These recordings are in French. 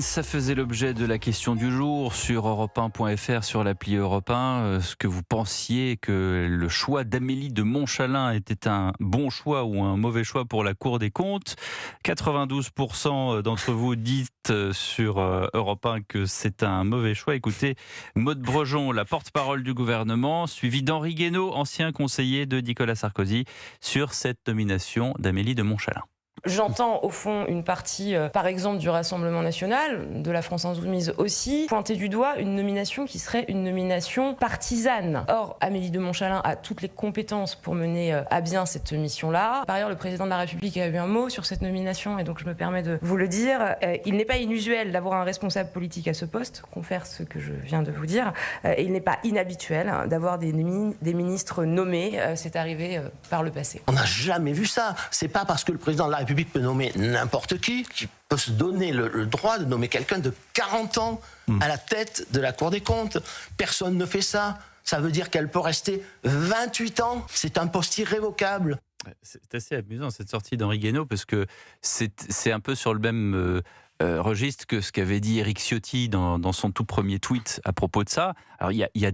Ça faisait l'objet de la question du jour sur europe1.fr, sur l'appli Europe 1. Ce que vous pensiez que le choix d'Amélie de Montchalin était un bon choix ou un mauvais choix pour la Cour des comptes. 92% d'entre vous dites sur Europe 1 que c'est un mauvais choix. Écoutez, Maud Brejon, la porte-parole du gouvernement, suivi d'Henri Guénaud, ancien conseiller de Nicolas Sarkozy, sur cette nomination d'Amélie de Montchalin. J'entends au fond une partie, par exemple, du Rassemblement national, de la France insoumise aussi, pointer du doigt une nomination qui serait une nomination partisane. Or, Amélie de Montchalin a toutes les compétences pour mener à bien cette mission-là. Par ailleurs, le président de la République a eu un mot sur cette nomination et donc je me permets de vous le dire. Il n'est pas inusuel d'avoir un responsable politique à ce poste, confère ce que je viens de vous dire, et il n'est pas inhabituel d'avoir des ministres nommés. C'est arrivé par le passé. On n'a jamais vu ça. C'est pas parce que le président de la République peut nommer n'importe qui peut se donner le droit de nommer quelqu'un de 40 ans à la tête de la Cour des comptes. Personne ne fait ça. Ça veut dire qu'elle peut rester 28 ans. C'est un poste irrévocable. C'est assez amusant cette sortie d'Henri Guénaud parce que c'est un peu sur le même registre que ce qu'avait dit Éric Ciotti dans son tout premier tweet à propos de ça. Alors il y a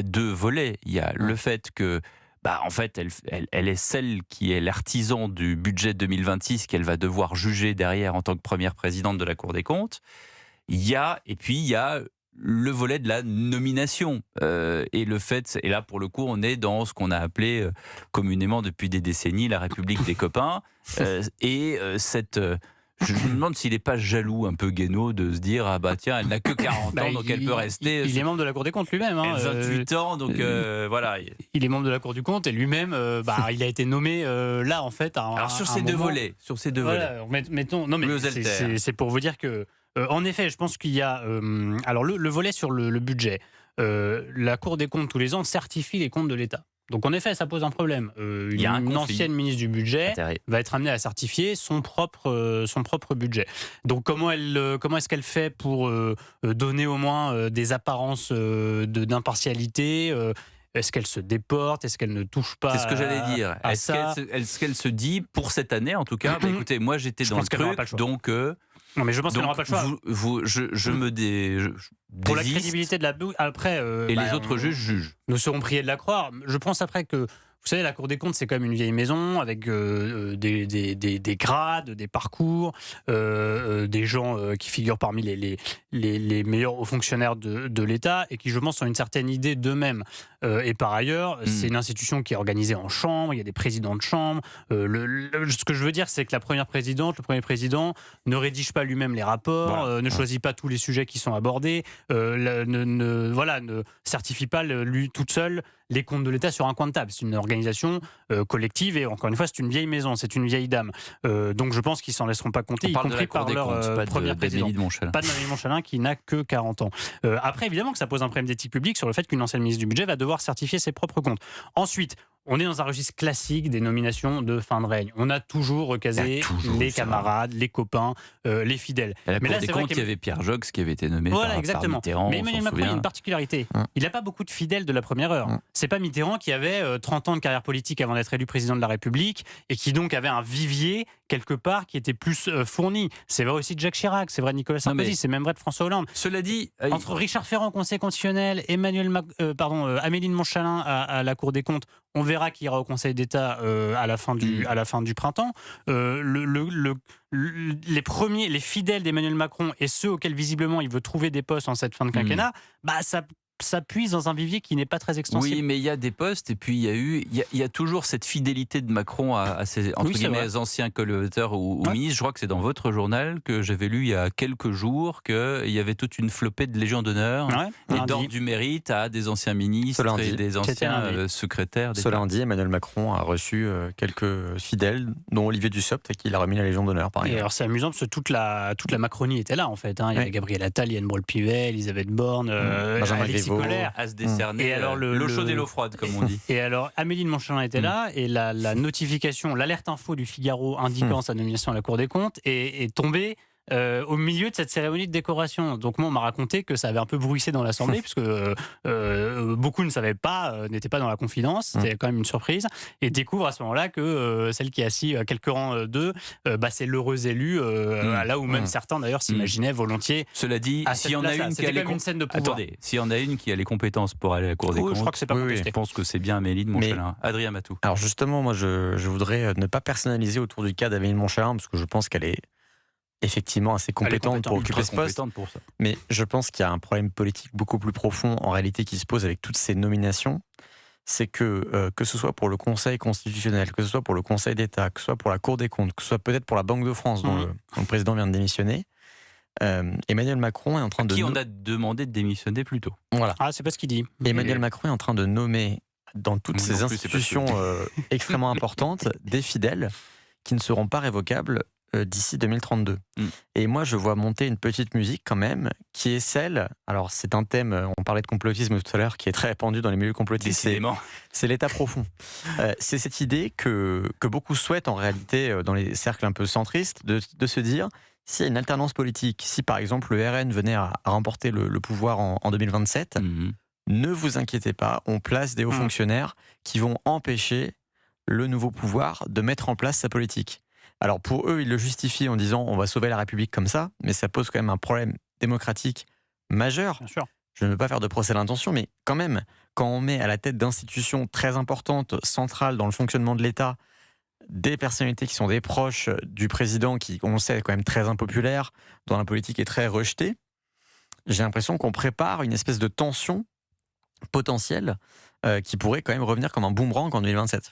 deux volets. Il y a le fait que en fait, elle est celle qui est l'artisan du budget 2026 qu'elle va devoir juger derrière en tant que première présidente de la Cour des comptes. Et puis il y a le volet de la nomination. Et là, pour le coup, on est dans ce qu'on a appelé communément depuis des décennies la République des copains. Je me demande s'il n'est pas jaloux un peu Guénaud de se dire tiens, elle n'a que 40 ans donc elle peut rester. Il est membre de la Cour des comptes lui-même. 28 ans donc voilà. Il est membre de la Cour du compte et lui-même il a été nommé là en fait. Alors sur ces deux volets. Mettons. Non mais c'est pour vous dire que en effet, je pense qu'il y a alors le volet sur le budget. La Cour des comptes tous les ans certifie les comptes de l'État. Donc en effet, ça pose un problème. Une ancienne ministre du budget va être amenée à certifier son propre budget. Donc comment est-ce qu'elle fait pour donner au moins des apparences d'impartialité Est-ce qu'elle se déporte? Est-ce qu'elle ne touche pas? C'est ce que j'allais dire. Est-ce qu'elle se dit, pour cette année en tout cas, écoutez, moi j'étais dans le truc, donc... Non, mais je pense qu'elle n'aura pas le choix. Je me désiste. Pour la crédibilité de la... Après... les autres juges jugent. Nous serons priés de la croire. Je pense après que... Vous savez, la Cour des comptes, c'est quand même une vieille maison avec des grades, des parcours, des gens qui figurent parmi les meilleurs hauts fonctionnaires de l'État et qui, je pense, ont une certaine idée d'eux-mêmes. Et par ailleurs, c'est une institution qui est organisée en chambre, il y a des présidents de chambre. Ce que je veux dire, c'est que la première présidente, le premier président ne rédige pas lui-même les rapports, ne choisit pas tous les sujets qui sont abordés, ne certifie pas lui toute seule les comptes de l'État sur un coin de table. C'est une organisation collective et encore une fois, c'est une vieille maison, c'est une vieille dame. Donc je pense qu'ils s'en laisseront pas compter, y compris par leur première présidente. Pas d'Amélie de Montchalin qui n'a que 40 ans. Après, évidemment que ça pose un problème d'éthique publique sur le fait qu'une ancienne ministre du budget va devoir certifier ses propres comptes. Ensuite, on est dans un registre classique des nominations de fin de règne. On a toujours recasé les camarades, les copains, les fidèles. À la Cour des comptes, il y avait Pierre Jox qui avait été nommé par Mitterrand. Mais Emmanuel Macron, il y a une particularité. Il n'a pas beaucoup de fidèles de la première heure. C'est pas Mitterrand qui avait 30 ans de carrière politique avant d'être élu président de la République et qui donc avait un vivier quelque part qui était plus fourni. C'est vrai aussi de Jacques Chirac, c'est vrai de Nicolas Sarkozy, c'est même vrai de François Hollande. Cela dit, entre Richard Ferrand, Conseil constitutionnel, Amélie de Montchalin à la Cour des comptes, on verra qui ira au Conseil d'État à la fin du printemps. Les fidèles d'Emmanuel Macron et ceux auxquels visiblement il veut trouver des postes en cette fin de quinquennat, ça puise dans un vivier qui n'est pas très extensible. Oui, mais il y a des postes et puis il y a toujours cette fidélité de Macron à ses entre guillemets anciens collaborateurs ou ministres. Je crois que c'est dans votre journal que j'avais lu il y a quelques jours qu'il y avait toute une flopée de Légion d'honneur et d'ordre du mérite à des anciens ministres et des anciens secrétaires d'État. Ce lundi, Emmanuel Macron a reçu quelques fidèles, dont Olivier Dussopt, à qui il a remis la Légion d'honneur. Et alors c'est amusant parce que toute la Macronie était là en fait. Il y avait Gabriel Attal, Yann Braun-Pivet, Elisabeth Borne, Benjamin Griveaux. À se décerner et alors l'eau chaude et l'eau froide comme on dit. Et alors Amélie de Montchalin était là et la notification, l'alerte info du Figaro indiquant sa nomination à la Cour des comptes est tombée au milieu de cette cérémonie de décoration. Donc moi, on m'a raconté que ça avait un peu bruissé dans l'Assemblée, puisque beaucoup ne savaient pas, n'étaient pas dans la confidence. C'était quand même une surprise. Et découvrent à ce moment-là que celle qui est assise à quelques rangs d'eux, c'est l'heureuse élue, là où même certains d'ailleurs s'imaginaient volontiers. Cela dit, s'il y en a une qui a les une scène de pouvoir. Attendez, s'il y en a une qui a les compétences pour aller à la Cour des comptes, je crois que c'est pas contesté. je pense que c'est bien Amélie de Montchalin. Adrien Matou. Alors justement, moi je voudrais ne pas personnaliser autour du cas d'Amélie de Montchalin, parce que je pense qu'elle est effectivement assez compétente pour occuper ce poste. Pour ça. Mais je pense qu'il y a un problème politique beaucoup plus profond en réalité qui se pose avec toutes ces nominations. C'est que ce soit pour le Conseil constitutionnel, que ce soit pour le Conseil d'État, que ce soit pour la Cour des comptes, que ce soit peut-être pour la Banque de France dont le président vient de démissionner, Emmanuel Macron est en train de... Qui on a demandé de démissionner plus tôt. Voilà. Ah, c'est pas ce qu'il dit. Emmanuel Macron est en train de nommer dans toutes ces institutions extrêmement importantes des fidèles qui ne seront pas révocables d'ici 2032. Et moi, je vois monter une petite musique quand même, qui est celle... Alors, c'est un thème, on parlait de complotisme tout à l'heure, qui est très répandu dans les milieux complotistes. C'est l'état profond. C'est cette idée que beaucoup souhaitent en réalité, dans les cercles un peu centristes, de se dire, s'il y a une alternance politique, si par exemple le RN venait à remporter le pouvoir en 2027, ne vous inquiétez pas, on place des hauts fonctionnaires qui vont empêcher le nouveau pouvoir de mettre en place sa politique. Alors pour eux, ils le justifient en disant on va sauver la République comme ça, mais ça pose quand même un problème démocratique majeur. Bien sûr. Je ne veux pas faire de procès d'intention, mais quand même, quand on met à la tête d'institutions très importantes, centrales dans le fonctionnement de l'État, des personnalités qui sont des proches du président, qui, on le sait, est quand même très impopulaire, dont la politique est très rejetée, j'ai l'impression qu'on prépare une espèce de tension potentielle qui pourrait quand même revenir comme un boomerang en 2027.